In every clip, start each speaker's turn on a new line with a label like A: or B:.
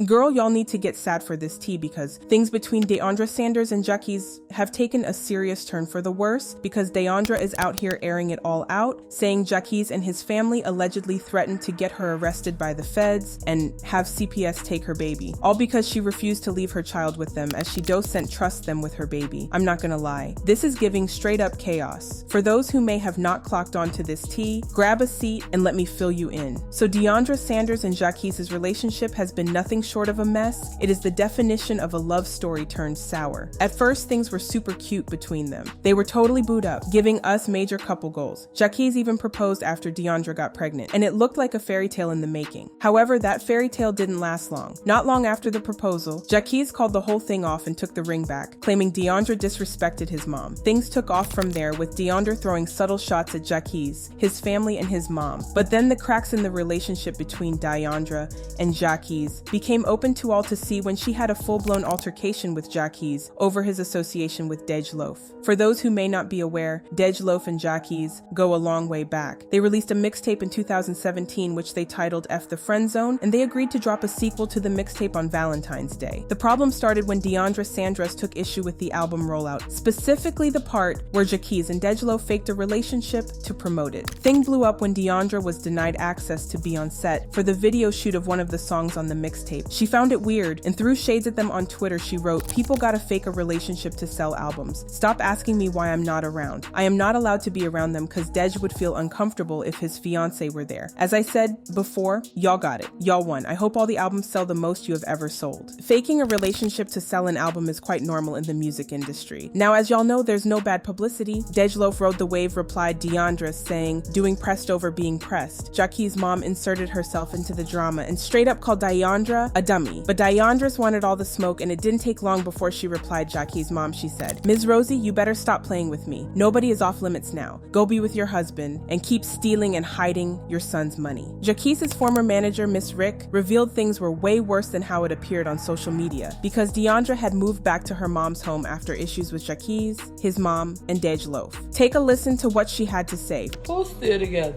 A: Girl, y'all need to get sad for this tea because things between Deiondra Sanders and Jacquees have taken a serious turn for the worse because Deiondra is out here airing it all out, saying Jacquees and his family allegedly threatened to get her arrested by the feds and have CPS take her baby, all because she refused to leave her child with them as she doesn't trust them with her baby. I'm not gonna lie, this is giving straight up chaos. For those who may have not clocked onto this tea, grab a seat and let me fill you in. So Deiondra Sanders and Jacquees' relationship has been nothing short of a mess. It is the definition of a love story turned sour. At first, things were super cute between them. They were totally booed up, giving us major couple goals. Jacquees even proposed after Deiondra got pregnant, and it looked like a fairy tale in the making. However, that fairy tale didn't last long. Not long after the proposal, Jacquees called the whole thing off and took the ring back, claiming Deiondra disrespected his mom. Things took off from there, with Deiondra throwing subtle shots at Jacquees, his family, and his mom. But then the cracks in the relationship between Deiondra and Jacquees became open to all to see when she had a full-blown altercation with Jacquees over his association with Dej Loaf. For those who may not be aware, Dej Loaf and Jacquees go a long way back. They released a mixtape in 2017 which they titled F the Friend Zone, and they agreed to drop a sequel to the mixtape on Valentine's Day. The problem started when Deiondra Sanders took issue with the album rollout, specifically the part where Jacquees and Dej Loaf faked a relationship to promote it. Thing blew up when Deiondra was denied access to be on set for the video shoot of one of the songs on the mixtape. She found it weird and threw shades at them on Twitter. She wrote, "People gotta fake a relationship to sell albums. Stop asking me why I'm not around. I am not allowed to be around them because Dej would feel uncomfortable if his fiance were there. As I said before, y'all got it. Y'all won. I hope all the albums sell the most you have ever sold." Faking a relationship to sell an album is quite normal in the music industry. Now, as y'all know, there's no bad publicity. Dej Loaf rode the wave, replied Deiondra, saying, "Doing pressed over being pressed." Jacquees' mom inserted herself into the drama and straight up called Deiondra a dummy. But Deiondra wanted all the smoke, and it didn't take long before she replied Jacquees' mom. She said, "Ms. Rosie, you better stop playing with me. Nobody is off limits now. Go be with your husband and keep stealing and hiding your son's money." Jacquees' former manager, Miss Rick, revealed things were way worse than how it appeared on social media because Deiondra had moved back to her mom's home after issues with Jacquees, his mom, and Dej Loaf. Take a listen to what she had to say.
B: Who's still together?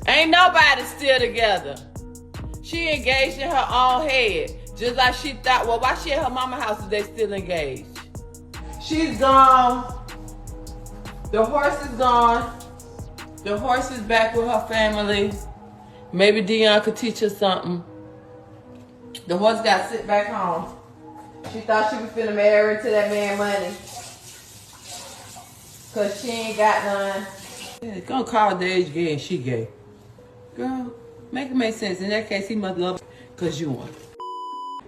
B: Ain't nobody still together. She engaged in her own head. Just like she thought, well, why she at her mama's house if they still engaged? She's gone. The horse is gone. The horse is back with her family. Maybe Deion could teach her something. The horse got to sit back home. She thought she was finna marry to that man money. Cause she ain't got none. Yeah, gonna call Dej gay and she gay. Girl, make it make sense. In that case, he must love her cause you won.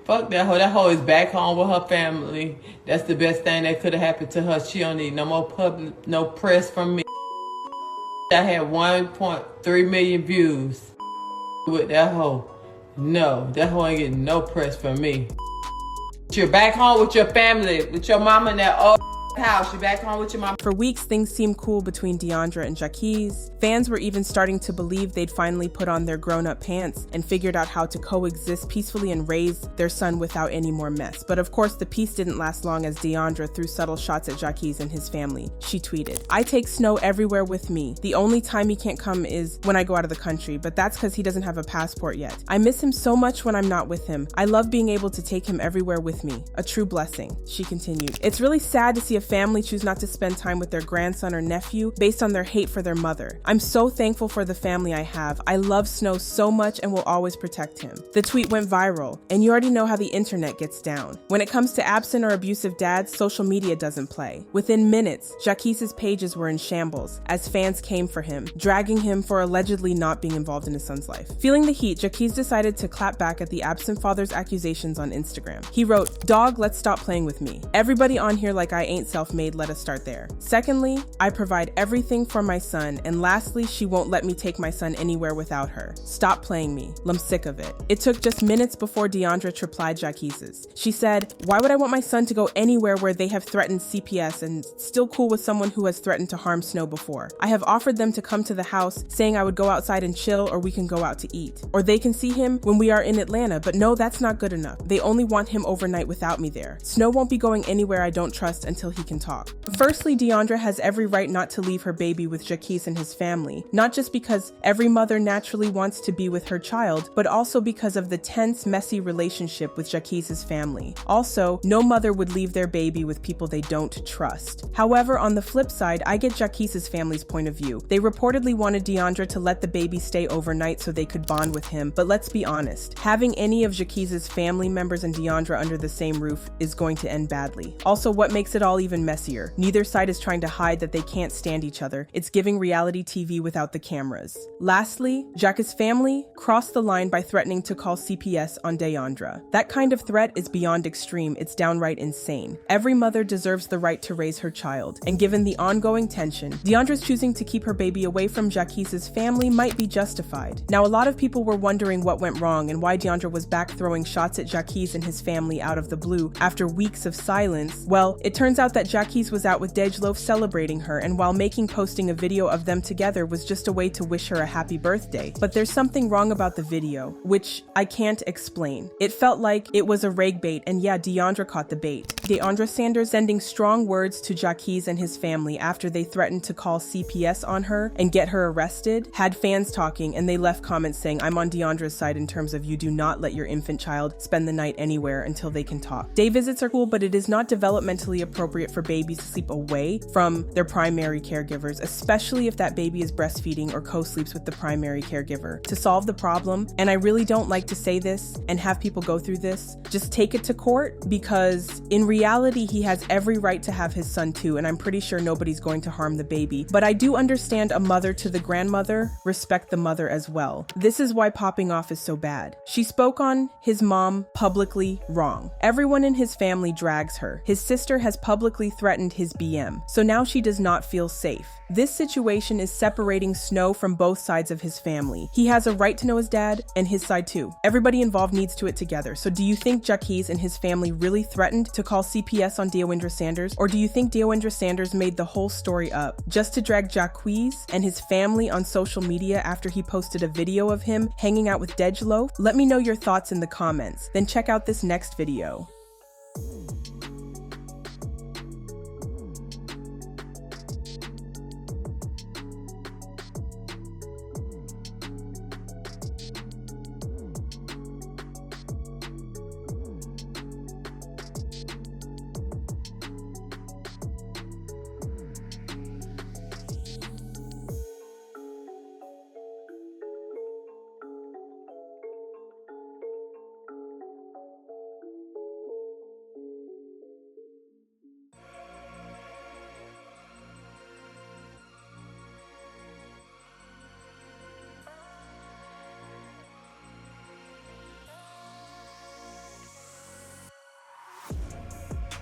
B: Fuck that hoe. That hoe is back home with her family. That's the best thing that could have happened to her. She don't need no more public, no press from me. I had 1.3 million views with that hoe. No, that hoe ain't getting no press from me. You're back home with your family, with your mama in that old house. You're back home with your mom.
A: For weeks, things seemed cool between Deiondra and Jacquees. Fans were even starting to believe they'd finally put on their grown-up pants and figured out how to coexist peacefully and raise their son without any more mess. But of course, the peace didn't last long as Deiondra threw subtle shots at Jacquees and his family. She tweeted, "I take Snow everywhere with me. The only time he can't come is when I go out of the country, but that's because he doesn't have a passport yet. I miss him so much when I'm not with him. I love being able to take him everywhere with me. A true blessing." She continued, "It's really sad to see a family choose not to spend time with their grandson or nephew based on their hate for their mother. I'm so thankful for the family I have. I love Snow so much and will always protect him." The tweet went viral, and you already know how the internet gets down. When it comes to absent or abusive dads, social media doesn't play. Within minutes, Jacquees' pages were in shambles as fans came for him, dragging him for allegedly not being involved in his son's life. Feeling the heat, Jacquees decided to clap back at the absent father's accusations on Instagram. He wrote, "Dog, let's stop playing with me. Everybody on here like I ain't self-made, let us start there. Secondly, I provide everything for my son, and lastly, she won't let me take my son anywhere without her. Stop playing me. I'm sick of it." It took just minutes before Deiondra replied Jacquees'. She said, "Why would I want my son to go anywhere where they have threatened CPS and still cool with someone who has threatened to harm Snow before? I have offered them to come to the house saying I would go outside and chill or we can go out to eat. Or they can see him when we are in Atlanta, but no, that's not good enough. They only want him overnight without me there. Snow won't be going anywhere I don't trust until he can talk. Firstly, Deiondra has every right not to leave her baby with Jacquees and his family, not just because every mother naturally wants to be with her child, but also because of the tense, messy relationship with Jacquees' family. Also, no mother would leave their baby with people they don't trust. However, on the flip side, I get Jacquees' family's point of view. They reportedly wanted Deiondra to let the baby stay overnight so they could bond with him, but let's be honest, having any of Jacquees' family members and Deiondra under the same roof is going to end badly. Also, what makes it all even messier? Neither side is trying to hide that they can't stand each other. It's giving reality TV without the cameras. Lastly, Jacquees' family crossed the line by threatening to call CPS on Deiondra. That kind of threat is beyond extreme, it's downright insane. Every mother deserves the right to raise her child, and given the ongoing tension, Deiondra's choosing to keep her baby away from Jacquees' family might be justified. Now, a lot of people were wondering what went wrong and why Deiondra was back throwing shots at Jacquees and his family out of the blue after weeks of silence. Well, it turns out that Jacquees was out with Dej Loaf celebrating her, and while posting a video of them together was just a way to wish her a happy birthday. But there's something wrong about the video, which I can't explain. It felt like it was a rag bait, and yeah, Deiondra caught the bait. Deiondra Sanders sending strong words to Jacquees and his family after they threatened to call CPS on her and get her arrested, had fans talking, and they left comments saying, "I'm on Deiondra's side in terms of you do not let your infant child spend the night anywhere until they can talk. Day visits are cool, but it is not developmentally appropriate for babies to sleep away from their primary caregivers, especially if that baby is breastfeeding or co-sleeps with the primary caregiver. To solve the problem, and I really don't like to say this and have people go through this, just take it to court, because in reality, he has every right to have his son too, and I'm pretty sure nobody's going to harm the baby. But I do understand a mother to the grandmother, respect the mother as well. This is why popping off is so bad. She spoke on his mom publicly wrong. Everyone in his family drags her. His sister has publicly threatened his BM, so now she does not feel safe. This situation is separating Snow from both sides of his family. He has a right to know his dad and his side too. Everybody involved needs to it together. So do you think Jacquees and his family really threatened to call CPS on Deiondra Sanders? Or do you think Deiondra Sanders made the whole story up just to drag Jacquees and his family on social media after he posted a video of him hanging out with Dej Loaf? Let me know your thoughts in the comments. Then check out this next video.